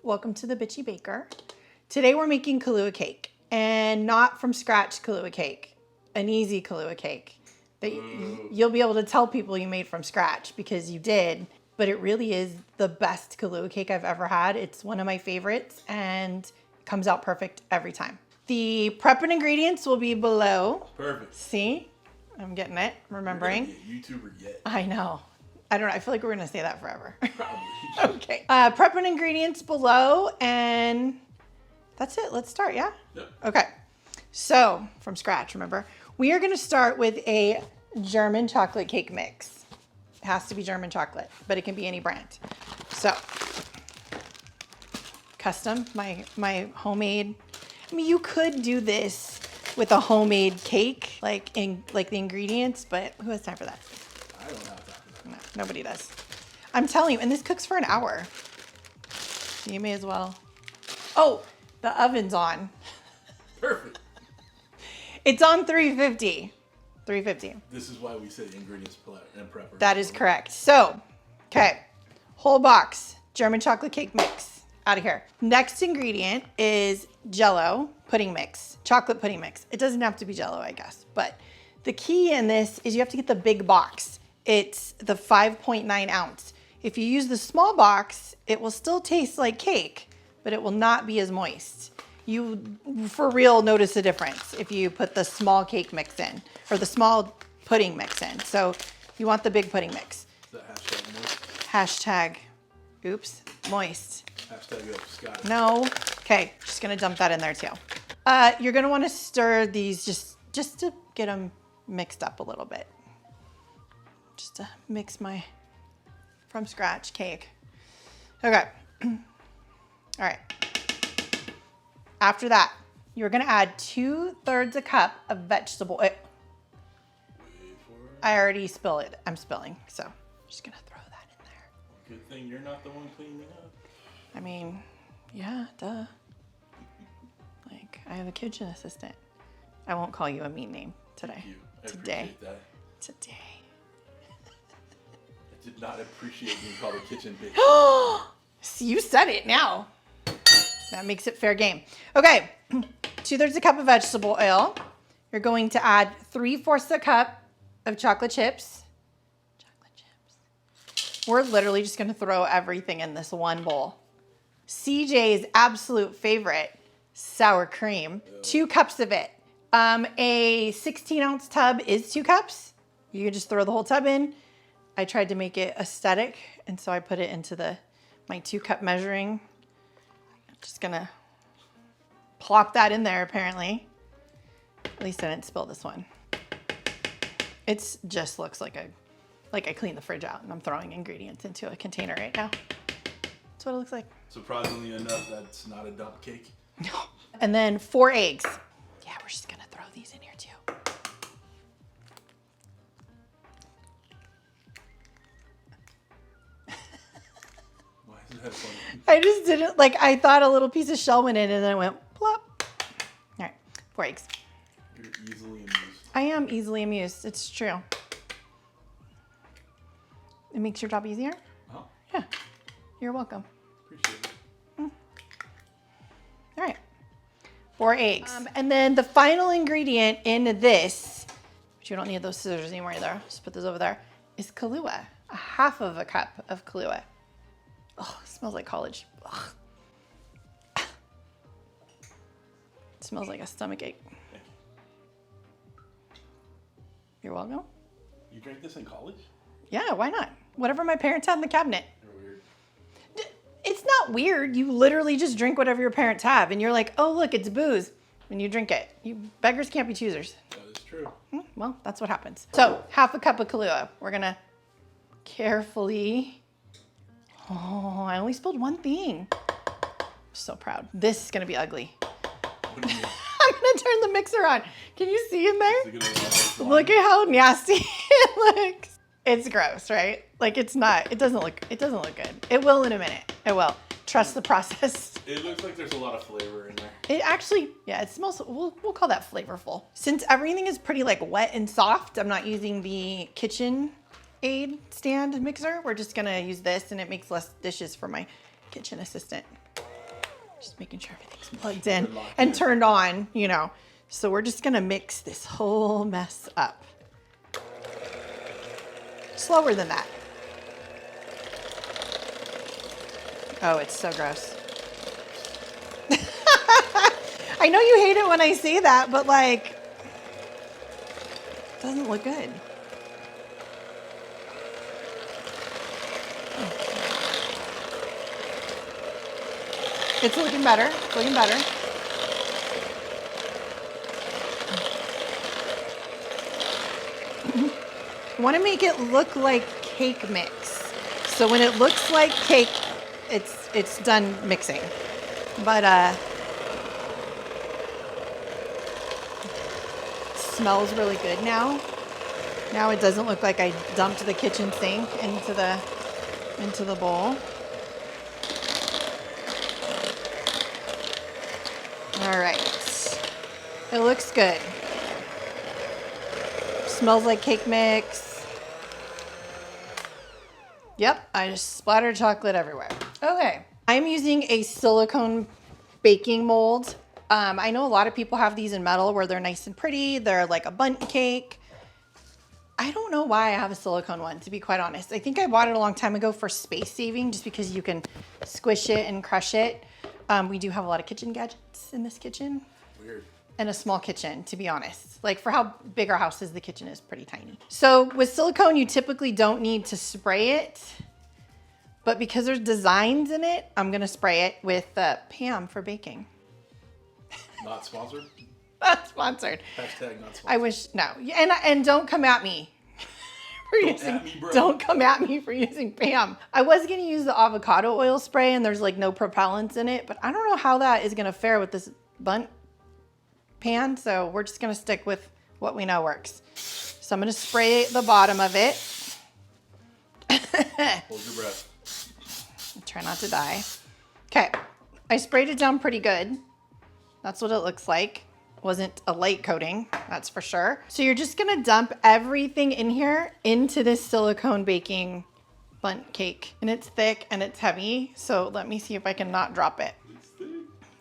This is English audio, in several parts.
Welcome to the Bitchy Baker. Today we're making Kahlua cake, and not from scratch Kahlua cake, an easy Kahlua cake that you'll be able to tell people you made from scratch because you did, but it really is the best Kahlua cake I've ever had. It's one of my favorites and it comes out perfect every time. The prep and ingredients will be below. Perfect. See? I'm getting it, remembering. You're not a YouTuber yet. I know. I don't know. I feel like we're going to say that forever. Probably. Okay. Prep and ingredients below, and that's it. Let's start, yeah? Yep. Okay. So, from scratch, remember? We are going to start with a German chocolate cake mix. It has to be German chocolate, but it can be any brand. So, custom, my homemade. I mean, you could do this with a homemade cake, like the ingredients, but who has time for that? I don't have time for that. No, nobody does. I'm telling you, and this cooks for an hour. You may as well. Oh, the oven's on. Perfect. It's on 350. 350. This is why we say ingredients and prepper. That is correct. So, okay, whole box, German chocolate cake mix, out of here. Next ingredient is Jello pudding mix, chocolate pudding mix. It doesn't have to be Jello, I guess, but the key in this is you have to get the big box. It's the 5.9 ounce. If you use the small box, it will still taste like cake, but it will not be as moist. You, for real, notice a difference if you put the small cake mix in, or the small pudding mix in. So you want the big pudding mix. Is that hashtag moist? Hashtag, oops, moist. Hashtag oops, got it. No, okay, just gonna dump that in there too. You're gonna wanna stir these just to get them mixed up a little bit. Just to mix my from scratch cake. Okay, all right. After that, you're gonna add 2/3 a cup of vegetable oil. Wait for it. I already spilled it. I'm spilling, so I'm just gonna throw that in there. Good thing you're not the one cleaning up. I mean, yeah, duh. Like, I have a kitchen assistant. I won't call you a mean name today. I Today. appreciate that. Today. I did not appreciate being called a kitchen bitch. See, you said it now. That makes it fair game. Okay, 2/3 a cup of vegetable oil. You're going to add 3/4 a cup of chocolate chips. Chocolate chips. We're literally just gonna throw everything in this one bowl. CJ's absolute favorite, sour cream. 2 cups of it. A 16-ounce tub is 2 cups. You can just throw the whole tub in. I tried to make it aesthetic, and so I put it into my 2-cup measuring. Just gonna plop that in there, apparently. At least I didn't spill this one. It just looks like I cleaned the fridge out and I'm throwing ingredients into a container right now. That's what it looks like. Surprisingly enough, that's not a dump cake. No. And then 4 eggs. Yeah, we're just gonna throw these in here too. Why is that funny? I just didn't, I thought a little piece of shell went in and then it went plop. All right, 4 eggs. You're easily amused. I am easily amused, it's true. It makes your job easier? Oh, Yeah, you're welcome. appreciate it. All right, 4 eggs. And then the final ingredient in this, which you don't need those scissors anymore either, just put those over there, is Kahlua, a 1/2 cup of Kahlua. Oh, it smells like college. Ugh. It smells like a stomachache. You're welcome. You drank this in college? Yeah, why not? Whatever my parents had in the cabinet. You're weird. It's not weird. You literally just drink whatever your parents have, and you're like, oh, look, it's booze, and you drink it. You beggars can't be choosers. That is true. Well, that's what happens. So, 1/2 cup of Kahlua. We're gonna carefully. Oh, I only spilled one thing. I'm so proud. This is gonna be ugly. What do you mean? I'm gonna turn the mixer on. Can you see in there? Is it gonna look like Look at how nasty it looks. It's gross, right? Like it doesn't look good. It will in a minute. It will. Trust the process. It looks like there's a lot of flavor in there. It actually, yeah, it smells, we'll call that flavorful. Since everything is pretty wet and soft, I'm not using the KitchenAid stand mixer. We're just gonna use this and it makes less dishes for my kitchen assistant. Just making sure everything's plugged in and turned on, you know. So we're just gonna mix this whole mess up. Slower than that. Oh, it's so gross. I know you hate it when I say that, but like, it doesn't look good. It's looking better, looking better. I want to make it look like cake mix. So when it looks like cake, it's done mixing. But it smells really good now. Now it doesn't look like I dumped the kitchen sink into the bowl. All right, it looks good. Smells like cake mix. Yep, I just splattered chocolate everywhere. Okay, I'm using a silicone baking mold. I know a lot of people have these in metal where they're nice and pretty. They're like a bundt cake. I don't know why I have a silicone one, to be quite honest. I think I bought it a long time ago for space saving, just because you can squish it and crush it. We do have a lot of kitchen gadgets in this kitchen. Weird. And a small kitchen, to be honest. Like, for how big our house is, the kitchen is pretty tiny. So with silicone, you typically don't need to spray it. But because there's designs in it, I'm going to spray it with Pam for baking. Not sponsored? Not sponsored. Hashtag not sponsored. I wish, no. And don't come at me. Don't come at me for using Pam. I was going to use the avocado oil spray, and there's like no propellants in it, but I don't know how that is going to fare with this Bundt pan, so we're just going to stick with what we know works. So I'm going to spray the bottom of it. Hold your breath. Try not to die. Okay, I sprayed it down pretty good. That's what it looks like. Wasn't a light coating, that's for sure. So you're just gonna dump everything in here into this silicone baking bundt cake. And it's thick and it's heavy, so let me see if I can not drop it. It's thick.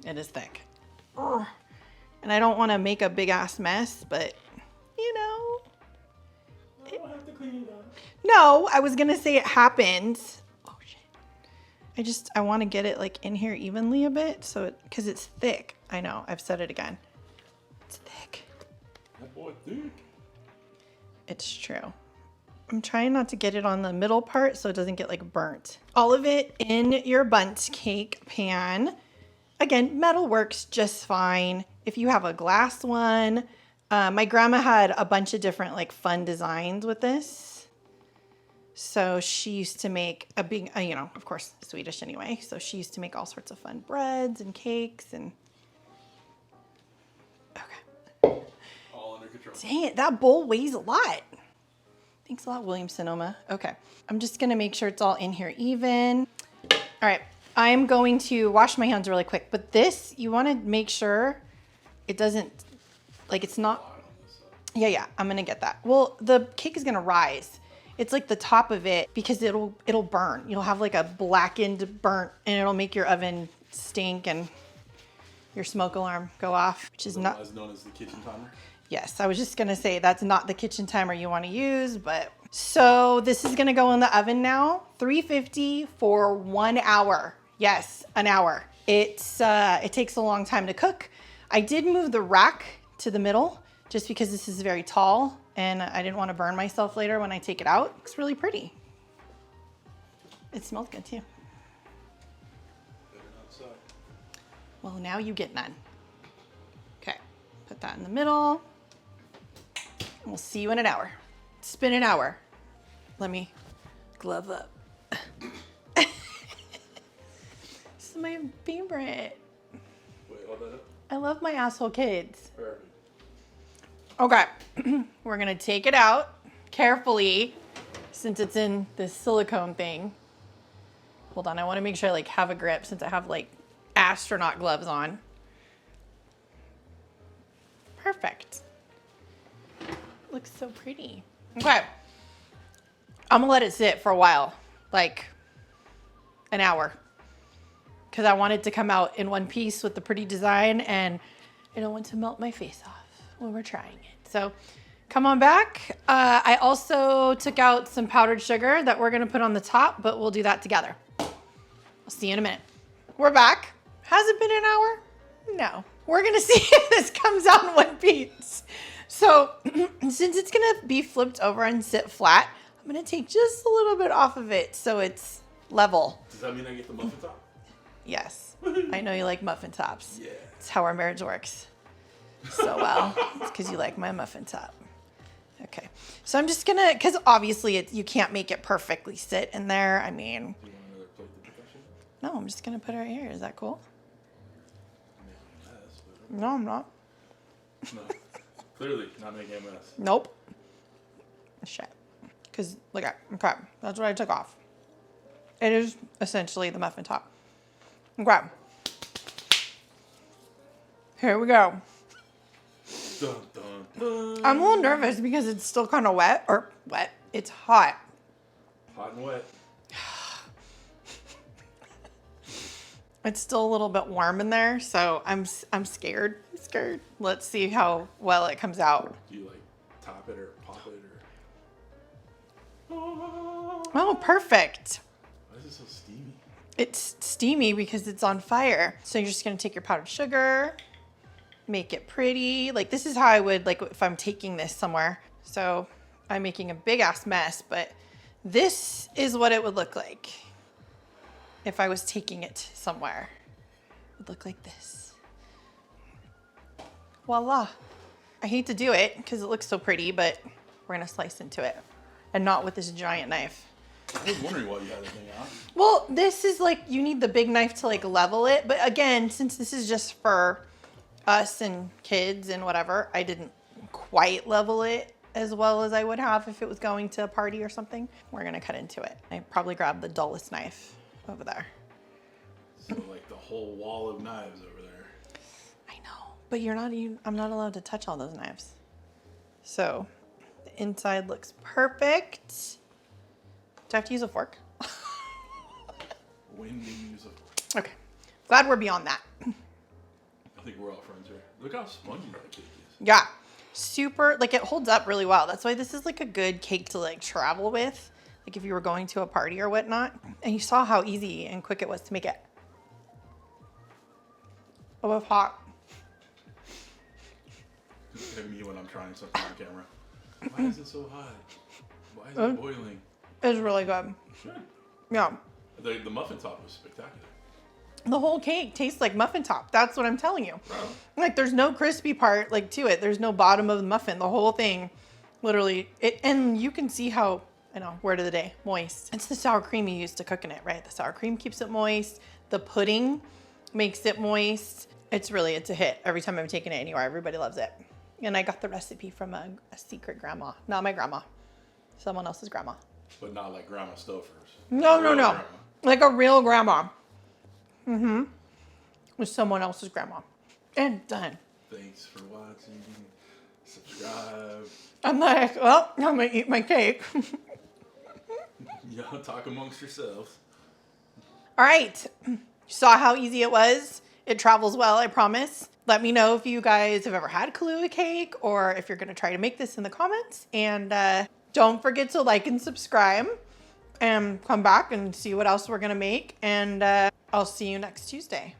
It is thick. Ugh. And I don't wanna make a big ass mess, but you know. I don't have to clean it up. No, I was gonna say it happened. Oh shit. I wanna get it like in here evenly a bit, so cause it's thick. I know, I've said it again. It's thick. That boy thick. It's true. I'm trying not to get it on the middle part so it doesn't get like burnt. All of it in your bundt cake pan. Again, metal works just fine. If you have a glass one, my grandma had a bunch of different like fun designs with this. So she used to make a big, you know, of course, Swedish anyway. So she used to make all sorts of fun breads and cakes and All under control. dang it, that bowl weighs a lot. Thanks a lot, William Sonoma. Okay, I'm just gonna make sure it's all in here even. All right, I'm going to wash my hands really quick, but this, you wanna make sure it doesn't, like it's not, yeah, I'm gonna get that. Well, the cake is gonna rise. It's like the top of it because it'll burn. You'll have like a blackened burnt and it'll make your oven stink and your smoke alarm go off, which is not, as known as the kitchen timer. yes, I was just gonna say that's not the kitchen timer you wanna use, but. So this is gonna go in the oven now, 350 for 1 hour. Yes, an hour. It takes a long time to cook. I did move the rack to the middle just because this is very tall and I didn't wanna burn myself later when I take it out. It's really pretty. It smells good too. Better not suck. Well, now you get none. Okay, put that in the middle. We'll see you in an hour. It's been an hour. Let me glove up. This is my favorite. Wait, hold that up. I love my asshole kids. Perfect. Okay, we're gonna take it out carefully since it's in this silicone thing. Hold on, I wanna make sure I like have a grip since I have like astronaut gloves on. Perfect. Looks so pretty. Okay. I'm gonna let it sit for a while, like an hour. because I want it to come out in one piece with the pretty design, and I don't want to melt my face off when we're trying it. So come on back. I also took out some powdered sugar that we're gonna put on the top, but we'll do that together. I'll see you in a minute. We're back. Has it been an hour? No. We're gonna see if this comes out in one piece. So since it's gonna be flipped over and sit flat, I'm gonna take just a little bit off of it so it's level. Does that mean I get the muffin top? Yes. I know you like muffin tops. Yeah. It's how our marriage works so well. It's because you like my muffin top. Okay. So I'm just gonna, because obviously you can't make it perfectly sit in there. I mean, Do you want another plate to put that shit no, I'm just gonna put it right here. Is that cool? in? Mess, but No, I'm not. no. Clearly not making a mess. Nope. Shit. Because look at, okay, that's what I took off. It is essentially the muffin top. Okay. Here we go. Dun, dun, dun. I'm a little nervous because it's still kind of wet, or wet. It's hot. Hot and wet. It's still a little bit warm in there, so I'm scared. I'm scared. Let's see how well it comes out. Do you like top it or pop it or? Oh, perfect. Why is it so steamy? It's steamy because it's on fire. So you're just gonna take your powdered sugar, make it pretty. Like this is how I would, like if I'm taking this somewhere. So I'm making a big ass mess, but this is what it would look like if I was taking it somewhere. It would look like this. Voila. I hate to do it because it looks so pretty, but we're gonna slice into it and not with this giant knife. I was wondering why you had that thing out. Well, this is like, you need the big knife to like level it. But again, since this is just for us and kids and whatever, I didn't quite level it as well as I would have if it was going to a party or something. We're gonna cut into it. I probably grabbed the dullest knife over there. So like the whole wall of knives over there. I know, but I'm not allowed to touch all those knives. So the inside looks perfect. Do I have to use a fork? When do you use a fork? Okay, glad we're beyond that. I think we're all friends here. Look how spongy that cake is. Yeah, super, like it holds up really well. That's why this is like a good cake to like travel with. Like if you were going to a party or whatnot. And you saw how easy and quick it was to make it. Oh, it's hot. Look at me when I'm trying something on camera. Why is it so hot? Why is it boiling? It's really good. Good. Yeah. The muffin top was spectacular. The whole cake tastes like muffin top. That's what I'm telling you. Wow. Like there's no crispy part like to it. There's no bottom of the muffin. The whole thing, literally, and you can see how, I know, word of the day, moist. It's the sour cream you use to cook in it, right? The sour cream keeps it moist. The pudding makes it moist. It's a hit. Every time I've taken it anywhere, everybody loves it. And I got the recipe from a secret grandma. Not my grandma. Someone else's grandma. But not like Grandma Stouffer's. No. Grandma. Like a real grandma. Mm-hmm. With someone else's grandma. And done. Thanks for watching. Subscribe. I'm like, well, I'm gonna eat my cake. Y'all talk amongst yourselves. All right. You saw how easy it was. It travels well, I promise. Let me know if you guys have ever had Kahlua cake or if you're gonna try to make this in the comments. And don't forget to like and subscribe and come back and see what else we're gonna make. And I'll see you next Tuesday.